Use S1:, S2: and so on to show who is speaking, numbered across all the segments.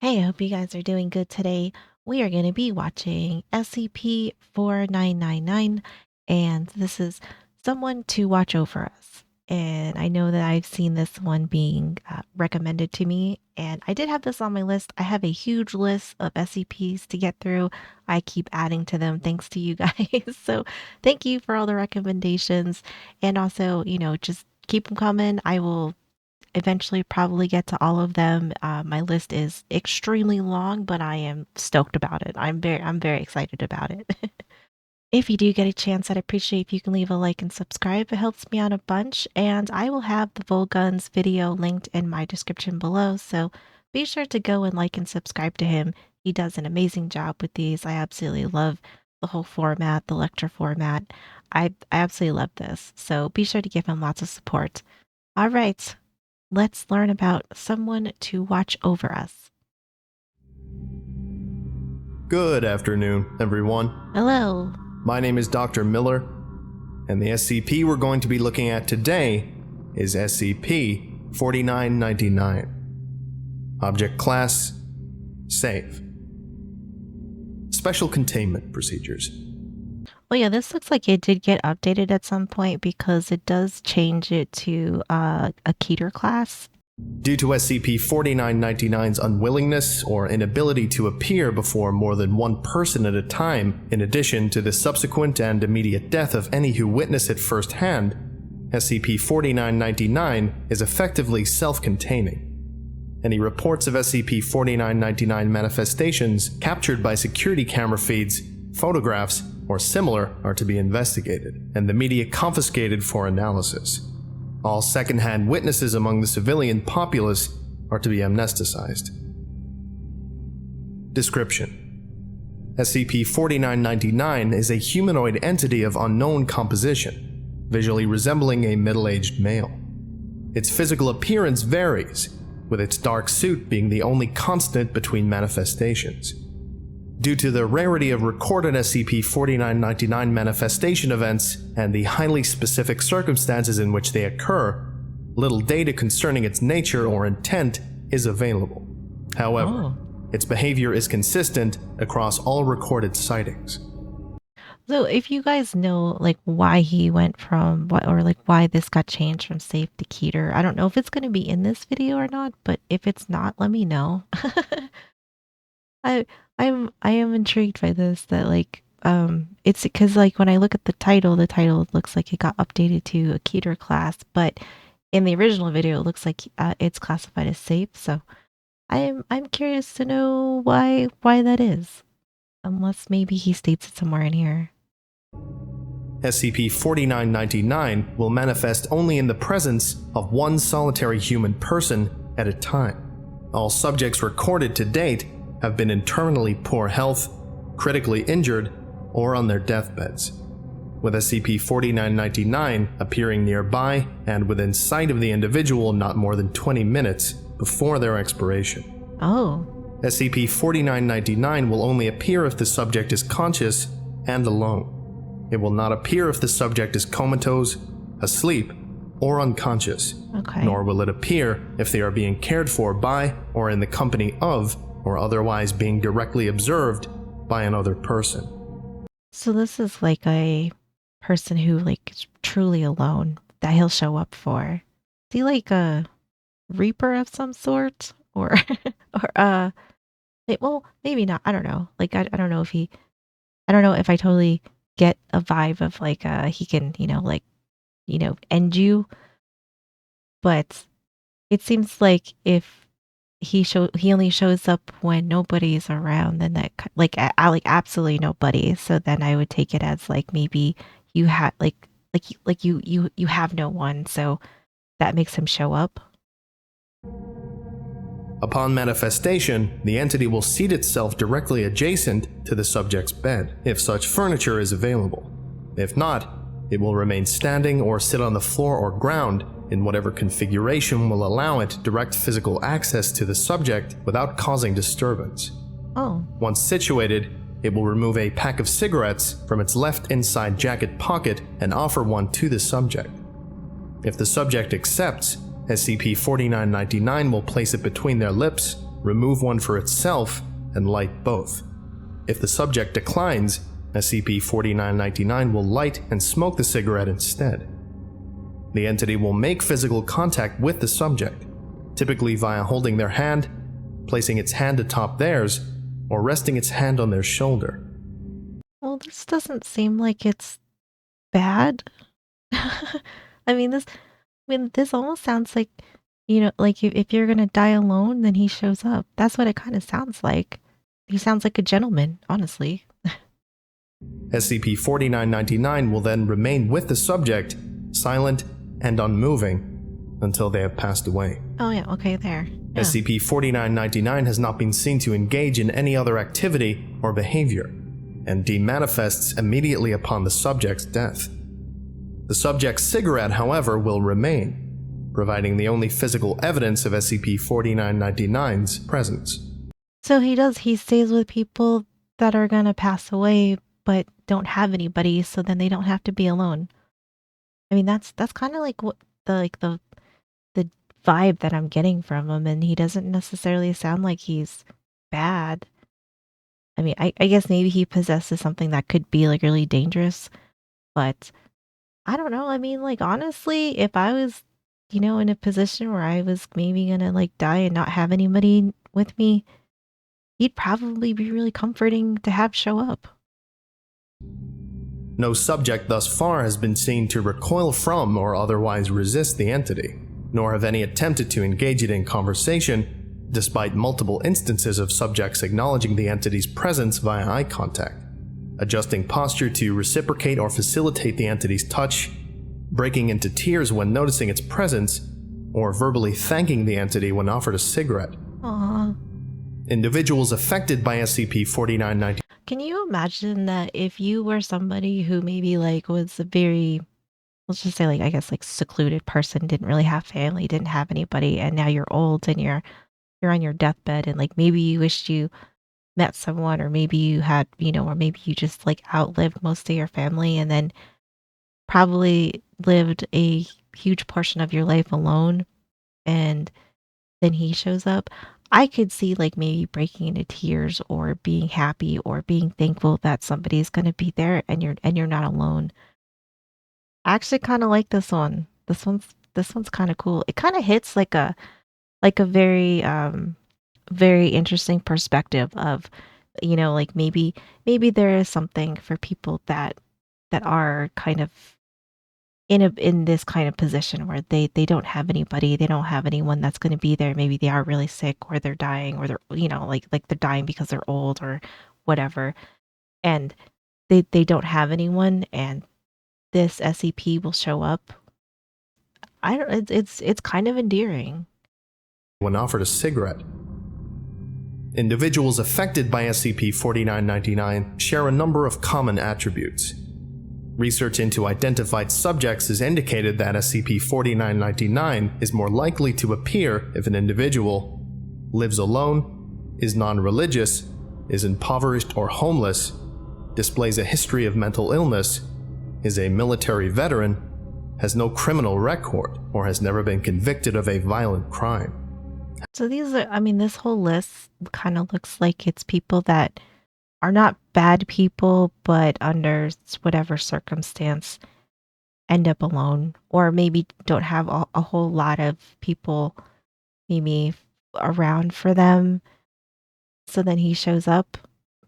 S1: Hey, I hope you guys are doing good today. We are going to be watching SCP-4999, and this is Someone to Watch Over Us. And I know that I've seen this one being recommended to me, and I did have this on my list. I have a huge list of SCPs to get through. I keep adding to them thanks to you guys. So thank you for all the recommendations. And also, just keep them coming. I will eventually probably get to all of them. My list is extremely long, but I am stoked about it. I'm very excited about it. If you do get a chance, I'd appreciate if you can leave a like and subscribe. It helps me out a bunch, and I will have the Volgun's video linked in my description below, so be sure to go and like and subscribe to him. He does an amazing job with these. I absolutely love the whole format, the lecture format. I absolutely love this, so be sure to give him lots of support. All right, let's learn about Someone to Watch Over Us.
S2: Good afternoon, everyone.
S1: Hello.
S2: My name is Dr. Miller, and the SCP we're going to be looking at today is SCP-4999. Object Class: Safe. Special Containment Procedures.
S1: Well, yeah, this looks like it did get updated at some point because it does change it to a Keter class.
S2: Due to SCP-4999's unwillingness or inability to appear before more than one person at a time, in addition to the subsequent and immediate death of any who witness it firsthand, SCP-4999 is effectively self-containing. Any reports of SCP-4999 manifestations captured by security camera feeds, photographs, or similar are to be investigated, and the media confiscated for analysis. All second-hand witnesses among the civilian populace are to be amnesticized. Description: SCP-4999 is a humanoid entity of unknown composition, visually resembling a middle-aged male. Its physical appearance varies, with its dark suit being the only constant between manifestations. Due to the rarity of recorded SCP-4999 manifestation events and the highly specific circumstances in which they occur, little data concerning its nature or intent is available. However, its behavior is consistent across all recorded sightings.
S1: So if you guys know why he went from why this got changed from safe to Keter, I don't know if it's going to be in this video or not, but if it's not, let me know. I am intrigued by this, that it's because when I look at the title looks like it got updated to a Keter class, but in the original video it looks like it's classified as safe. So I'm curious to know why that is, unless maybe he states it somewhere in here.
S2: SCP-4999 will manifest only in the presence of one solitary human person at a time. All subjects recorded to date have been in terminally poor health, critically injured, or on their deathbeds, with SCP-4999 appearing nearby and within sight of the individual not more than 20 minutes before their expiration. SCP-4999 will only appear if the subject is conscious and alone. It will not appear if the subject is comatose, asleep, or unconscious, nor will it appear if they are being cared for by or in the company of or otherwise being directly observed by another person.
S1: So this is like a person who is truly alone that he'll show up for. Is he like a reaper of some sort, or or well, maybe not. I don't know. I don't know if I don't know if I totally get a vibe of he can end you, but it seems like if he only shows up when nobody's around, then that absolutely nobody. So then I would take it as maybe you have you have no one, so that makes him show up.
S2: Upon manifestation, the entity will seat itself directly adjacent to the subject's bed, if such furniture is available. If not, it will remain standing or sit on the floor or ground in whatever configuration will allow it direct physical access to the subject without causing disturbance. Once situated, it will remove a pack of cigarettes from its left inside jacket pocket and offer one to the subject. If the subject accepts, SCP-4999 will place it between their lips, remove one for itself and light both. If the subject declines, SCP-4999 will light and smoke the cigarette instead. The entity will make physical contact with the subject, typically via holding their hand, placing its hand atop theirs, or resting its hand on their shoulder.
S1: Well, this doesn't seem like it's bad. This almost sounds like, like if you're gonna die alone, then he shows up. That's what it kind of sounds like. He sounds like a gentleman, honestly.
S2: SCP-4999 will then remain with the subject, silent and unmoving, until they have passed away.
S1: Oh yeah, okay, there. Yeah.
S2: SCP-4999 has not been seen to engage in any other activity or behavior, and demanifests immediately upon the subject's death. The subject's cigarette, however, will remain, providing the only physical evidence of SCP-4999's presence.
S1: So he stays with people that are gonna pass away but don't have anybody, so then they don't have to be alone. I mean, that's kind of like what the vibe that I'm getting from him, and he doesn't necessarily sound like he's bad. I mean, I guess maybe he possesses something that could be like really dangerous, but I don't know. I mean, like honestly, if I was, in a position where I was maybe gonna like die and not have anybody with me, he'd probably be really comforting to have show up.
S2: No subject thus far has been seen to recoil from or otherwise resist the entity, nor have any attempted to engage it in conversation, despite multiple instances of subjects acknowledging the entity's presence via eye contact, adjusting posture to reciprocate or facilitate the entity's touch, breaking into tears when noticing its presence, or verbally thanking the entity when offered a cigarette.
S1: Aww.
S2: Individuals affected by SCP-4999.
S1: Can you imagine that if you were somebody who maybe like was a very, let's just say like I guess like secluded person, didn't really have family, didn't have anybody, and now you're old and you're on your deathbed and like maybe you wished you met someone, or maybe you had, or maybe you just like outlived most of your family and then probably lived a huge portion of your life alone, and then he shows up. I could see like maybe breaking into tears or being happy or being thankful that somebody's going to be there and you're not alone. I actually kind of like this one. This one's kind of cool. It kind of hits like a very very interesting perspective of, like maybe there is something for people that are kind of in this kind of position where they don't have anybody, they don't have anyone that's going to be there. Maybe they are really sick or they're dying, or they're, like they're dying because they're old or whatever, and they don't have anyone, and this SCP will show up. I don't it's kind of endearing.
S2: When offered a cigarette. Individuals affected by SCP-4999 share a number of common attributes. Research into identified subjects has indicated that SCP-4999 is more likely to appear if an individual lives alone, is non-religious, is impoverished or homeless, displays a history of mental illness, is a military veteran, has no criminal record, or has never been convicted of a violent crime.
S1: So this whole list kind of looks like it's people that are not bad people, but under whatever circumstance end up alone, or maybe don't have a whole lot of people maybe around for them. So then he shows up.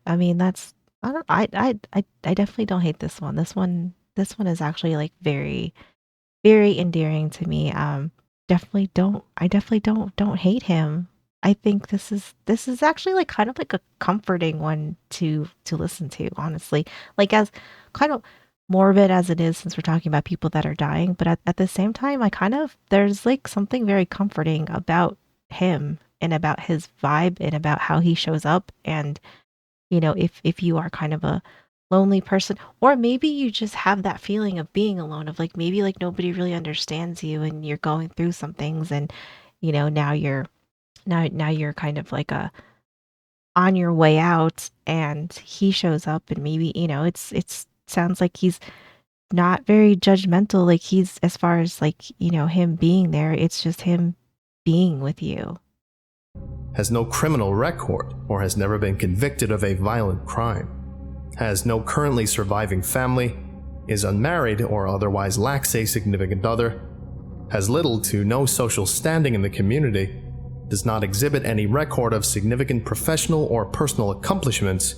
S1: I mean, that's I don't I definitely don't hate this one. This one is actually like very very endearing to me. Definitely don't hate him. I think this is actually like kind of like a comforting one to listen to, honestly. Like as kind of morbid as it is, since we're talking about people that are dying, but at the same time I kind of there's like something very comforting about him and about his vibe and about how he shows up. And if you are kind of a lonely person, or maybe you just have that feeling of being alone, of like maybe like nobody really understands you and you're going through some things, and now you're kind of like a on your way out, and he shows up, and maybe it's sounds like he's not very judgmental, like he's as far as like him being there, it's just him being with you.
S2: has no criminal record or has never been convicted of a violent crime, has no currently surviving family, is unmarried or otherwise lacks a significant other, has little to no social standing in the community, does not exhibit any record of significant professional or personal accomplishments,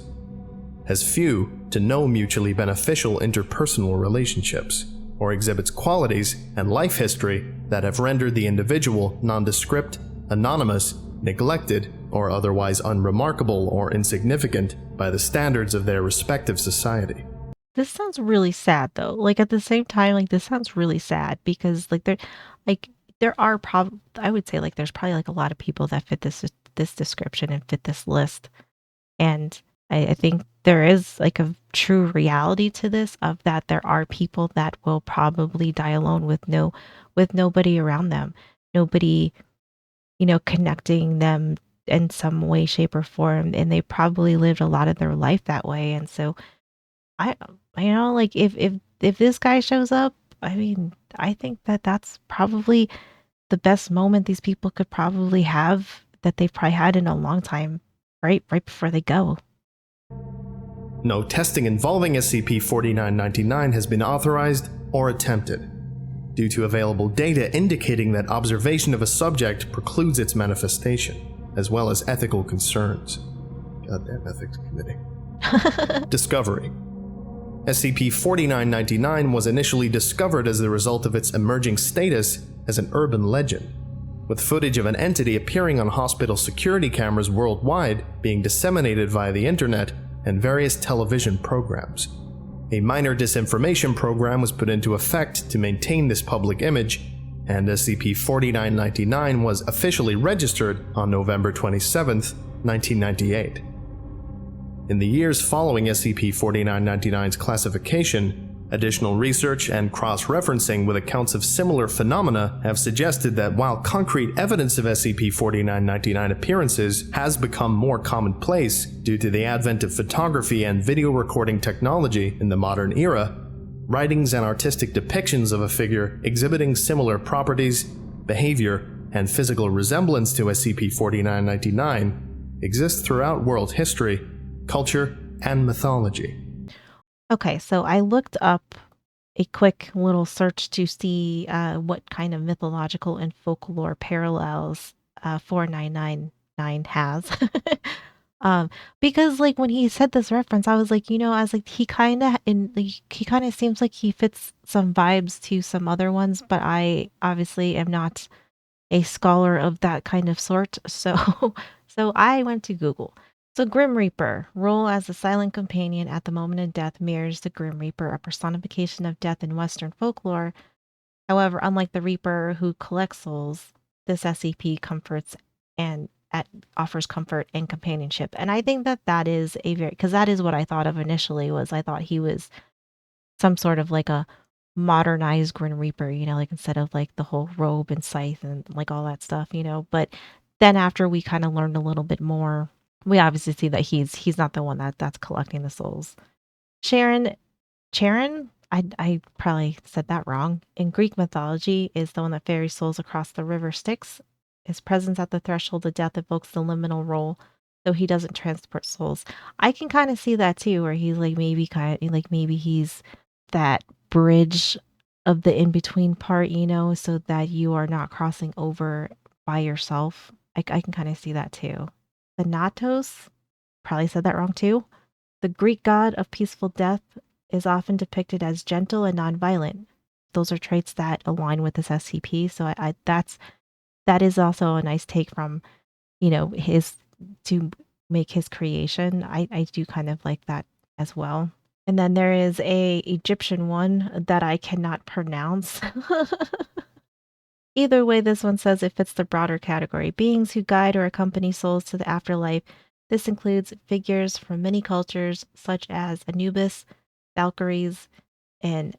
S2: has few to no mutually beneficial interpersonal relationships, or exhibits qualities and life history that have rendered the individual nondescript, anonymous, neglected, or otherwise unremarkable or insignificant by the standards of their respective society.
S1: This sounds really sad though. Like at the same time, like this sounds really sad because like there are I would say like there's probably like a lot of people that fit this description and fit this list. And I think there is like a true reality to this of that there are people that will probably die alone with nobody around them. Nobody, connecting them in some way, shape, or form. And they probably lived a lot of their life that way. And so I like if this guy shows up, I mean, I think that that's probably the best moment these people could probably have that they've probably had in a long time, right before they go.
S2: No testing involving SCP-4999 has been authorized or attempted, due to available data indicating that observation of a subject precludes its manifestation, as well as ethical concerns. Goddamn ethics committee. Discovery. SCP-4999 was initially discovered as the result of its emerging status as an urban legend, with footage of an entity appearing on hospital security cameras worldwide being disseminated via the internet and various television programs. A minor disinformation program was put into effect to maintain this public image, and SCP-4999 was officially registered on November 27, 1998. In the years following SCP-4999's classification, additional research and cross-referencing with accounts of similar phenomena have suggested that while concrete evidence of SCP-4999 appearances has become more commonplace due to the advent of photography and video recording technology in the modern era, writings and artistic depictions of a figure exhibiting similar properties, behavior, and physical resemblance to SCP-4999 exist throughout world history, culture, and mythology.
S1: Okay, so I looked up a quick little search to see what kind of mythological and folklore parallels 4999 has. Because like when he said this reference, I was like, I was like, he kind of seems like he fits some vibes to some other ones, but I obviously am not a scholar of that kind of sort. So, so I went to Google. So, Grim Reaper, role as the silent companion at the moment of death, mirrors the Grim Reaper, a personification of death in Western folklore. However, unlike the Reaper who collects souls, this SCP comforts and offers comfort and companionship. And I think that that is because that is what I thought of initially. Was I thought he was some sort of like a modernized Grim Reaper, like instead of like the whole robe and scythe and like all that stuff. But then after we kind of learned a little bit more, we obviously see that he's not the one that's collecting the souls. Sharon, Charon, I probably said that wrong. In Greek mythology, is the one that ferries souls across the river Styx. His presence at the threshold of death evokes the liminal role, though he doesn't transport souls. I can kind of see that too, where he's like maybe he's that bridge of the in between part, so that you are not crossing over by yourself. I can kind of see that too. Thanatos, probably said that wrong too. The Greek god of peaceful death is often depicted as gentle and nonviolent. Those are traits that align with this SCP. So that is also a nice take from, his to make his creation. I do kind of like that as well. And then there is a Egyptian one that I cannot pronounce. Either way, this one says it fits the broader category. Beings who guide or accompany souls to the afterlife. This includes figures from many cultures, such as Anubis, Valkyries, and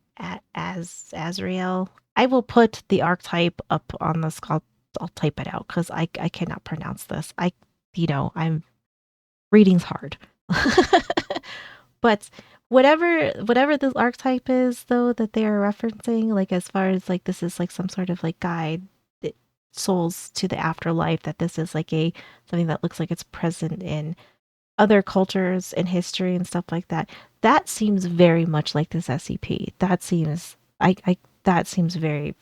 S1: Azrael. I will put the archetype up on the I'll type it out because I cannot pronounce this. I'm reading's hard. But whatever this archetype is though that they are referencing, like as far as like this is like some sort of like guide, souls to the afterlife, that this is like a something that looks like it's present in other cultures and history and stuff like that. That seems very much like this SCP. That seems very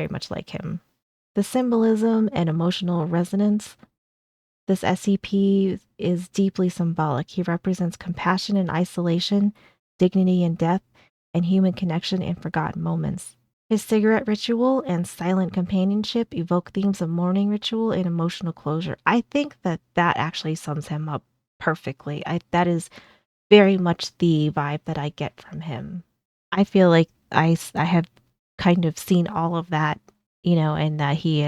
S1: much like him. The symbolism and emotional resonance. This SCP is deeply symbolic. He represents compassion in isolation, dignity in death, and human connection in forgotten moments. His cigarette ritual and silent companionship evoke themes of mourning ritual and emotional closure. I think that that actually sums him up perfectly. That is very much the vibe that I get from him. I feel like I have kind of seen all of that, and that he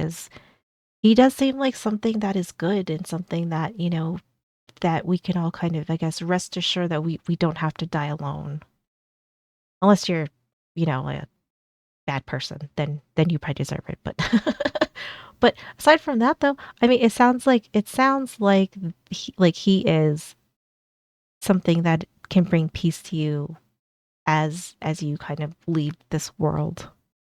S1: does seem like something that is good and something that, that we can all kind of, I guess, rest assured that we don't have to die alone. Unless you're, a bad person, then you probably deserve it. But but aside from that though, I mean it sounds like he is something that can bring peace to you as you kind of leave this world.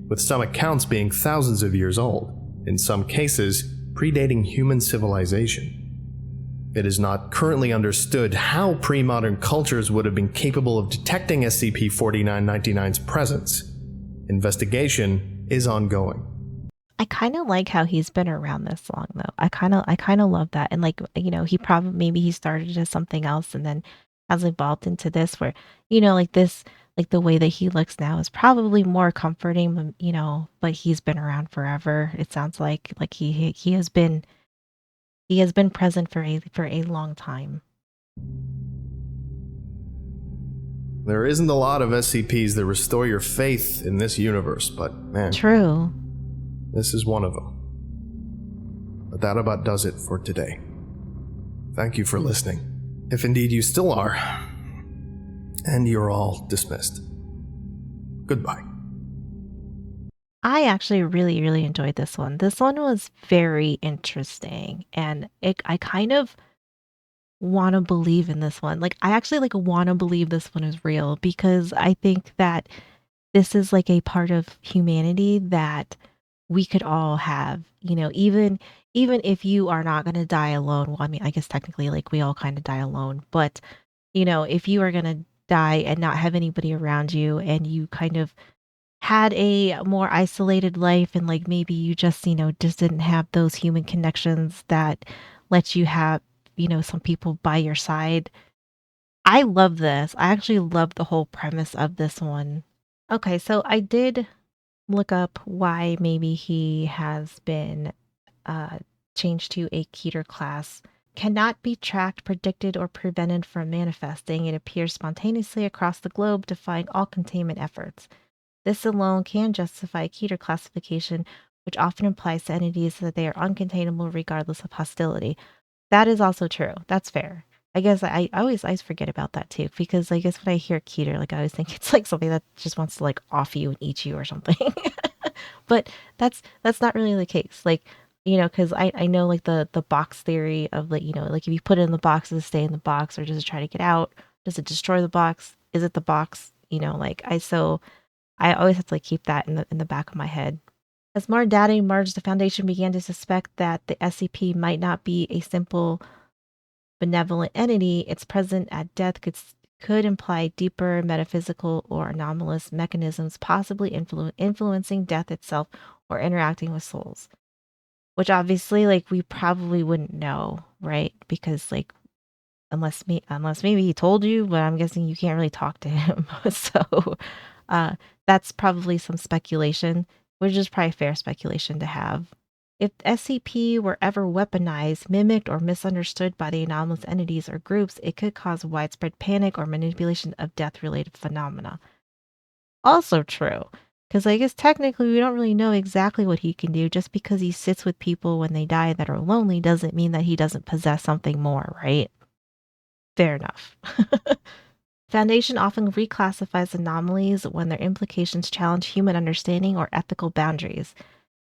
S2: with some accounts being thousands of years old, in some cases predating human civilization. It is not currently understood how pre-modern cultures would have been capable of detecting SCP-4999's presence. Investigation is ongoing.
S1: I kind of like how he's been around this long though. I kind of love that. And like, he probably maybe he started as something else and then has evolved into this where, like this like the way that he looks now is probably more comforting, but he's been around forever. It sounds like he has been present for a long time.
S2: There isn't a lot of SCPs that restore your faith in this universe, but man,
S1: True.
S2: this is one of them. But that about does it for today. Thank you for listening, if indeed you still are, and you're all dismissed. Goodbye.
S1: I actually really, really enjoyed this one. This one was very interesting, and I kind of want to believe in this one. Like, I actually like want to believe this one is real because I think that this is like a part of humanity that we could all have. Even if you are not going to die alone. Well, I mean, I guess technically, like we all kind of die alone, but if you are going to die and not have anybody around you, and you kind of had a more isolated life and like maybe you just just didn't have those human connections that let you have some people by your side. I love this. I actually love the whole premise of this one. Okay, so I did look up why maybe he has been uh changed to a Keter class. Cannot be tracked, predicted, or prevented from manifesting. It appears spontaneously across the globe, defying all containment efforts. This alone can justify Keter classification, which often implies to entities that they are uncontainable regardless of hostility. That is also true. That's fair. I guess I always forget about that too, because I guess when I hear Keter, like I always think it's like something that just wants to like off you and eat you or something. But that's not really the case. Like, because I know like the box theory of like, like if you put it in the box, does it stay in the box or does it try to get out? Does it destroy the box? Is it the box? Like I always have to like keep that in the back of my head. As more data emerged, the Foundation began to suspect that the SCP might not be a simple benevolent entity. Its presence at death could imply deeper metaphysical or anomalous mechanisms, possibly influencing death itself or interacting with souls. Which obviously, like, we probably wouldn't know, right? Because, like, unless maybe he told you, but I'm guessing you can't really talk to him. So, uh, that's probably some speculation, which is probably fair speculation to have. If SCP were ever weaponized, mimicked, or misunderstood by the anomalous entities or groups, it could cause widespread panic or manipulation of death related phenomena. Also true, because I guess technically we don't really know exactly what he can do. Just because he sits with people when they die that are lonely doesn't mean that he doesn't possess something more, right? Fair enough. Foundation often reclassifies anomalies when their implications challenge human understanding or ethical boundaries.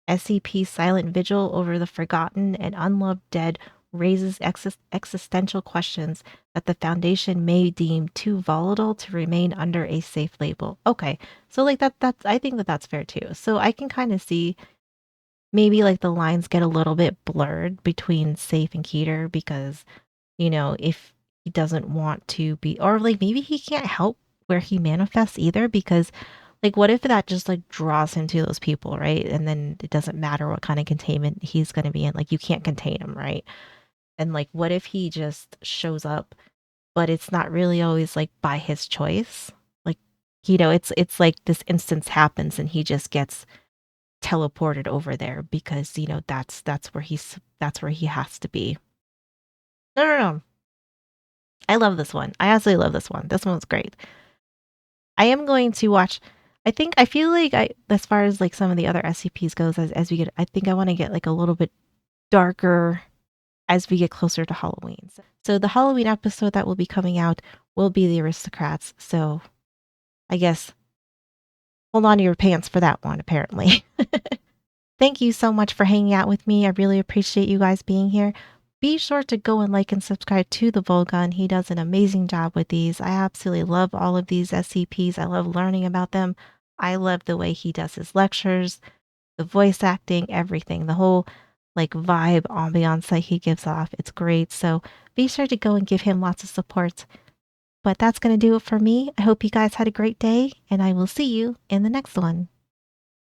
S1: SCP's silent vigil over the forgotten and unloved dead raises existential questions that the Foundation may deem too volatile to remain under a safe label. Okay, so like that's I think that that's fair too. So I can kind of see maybe like the lines get a little bit blurred between Safe and Keter because, if he doesn't want to be, or like maybe he can't help where he manifests either because like what if that just like draws him to those people, right? And then it doesn't matter what kind of containment he's going to be in, like you can't contain him, right? And like what if he just shows up but it's not really always like by his choice? Like it's like this instance happens and he just gets teleported over there because that's where he has to be. No, no, no. I love this one. I absolutely love this one. This one's great. I am going to watch. I feel like as far as like some of the other SCPs goes, as we get, I think I want to get like a little bit darker as we get closer to Halloween. So the Halloween episode that will be coming out will be the aristocrats. So I guess hold on to your pants for that one. Apparently. Thank you so much for hanging out with me. I really appreciate you guys being here. Be sure to go and like and subscribe to the Volgun. He does an amazing job with these. I absolutely love all of these SCPs. I love learning about them. I love the way he does his lectures, the voice acting, everything, the whole like vibe, ambiance that he gives off. It's great. So be sure to go and give him lots of support. But that's going to do it for me. I hope you guys had a great day, and I will see you in the next one.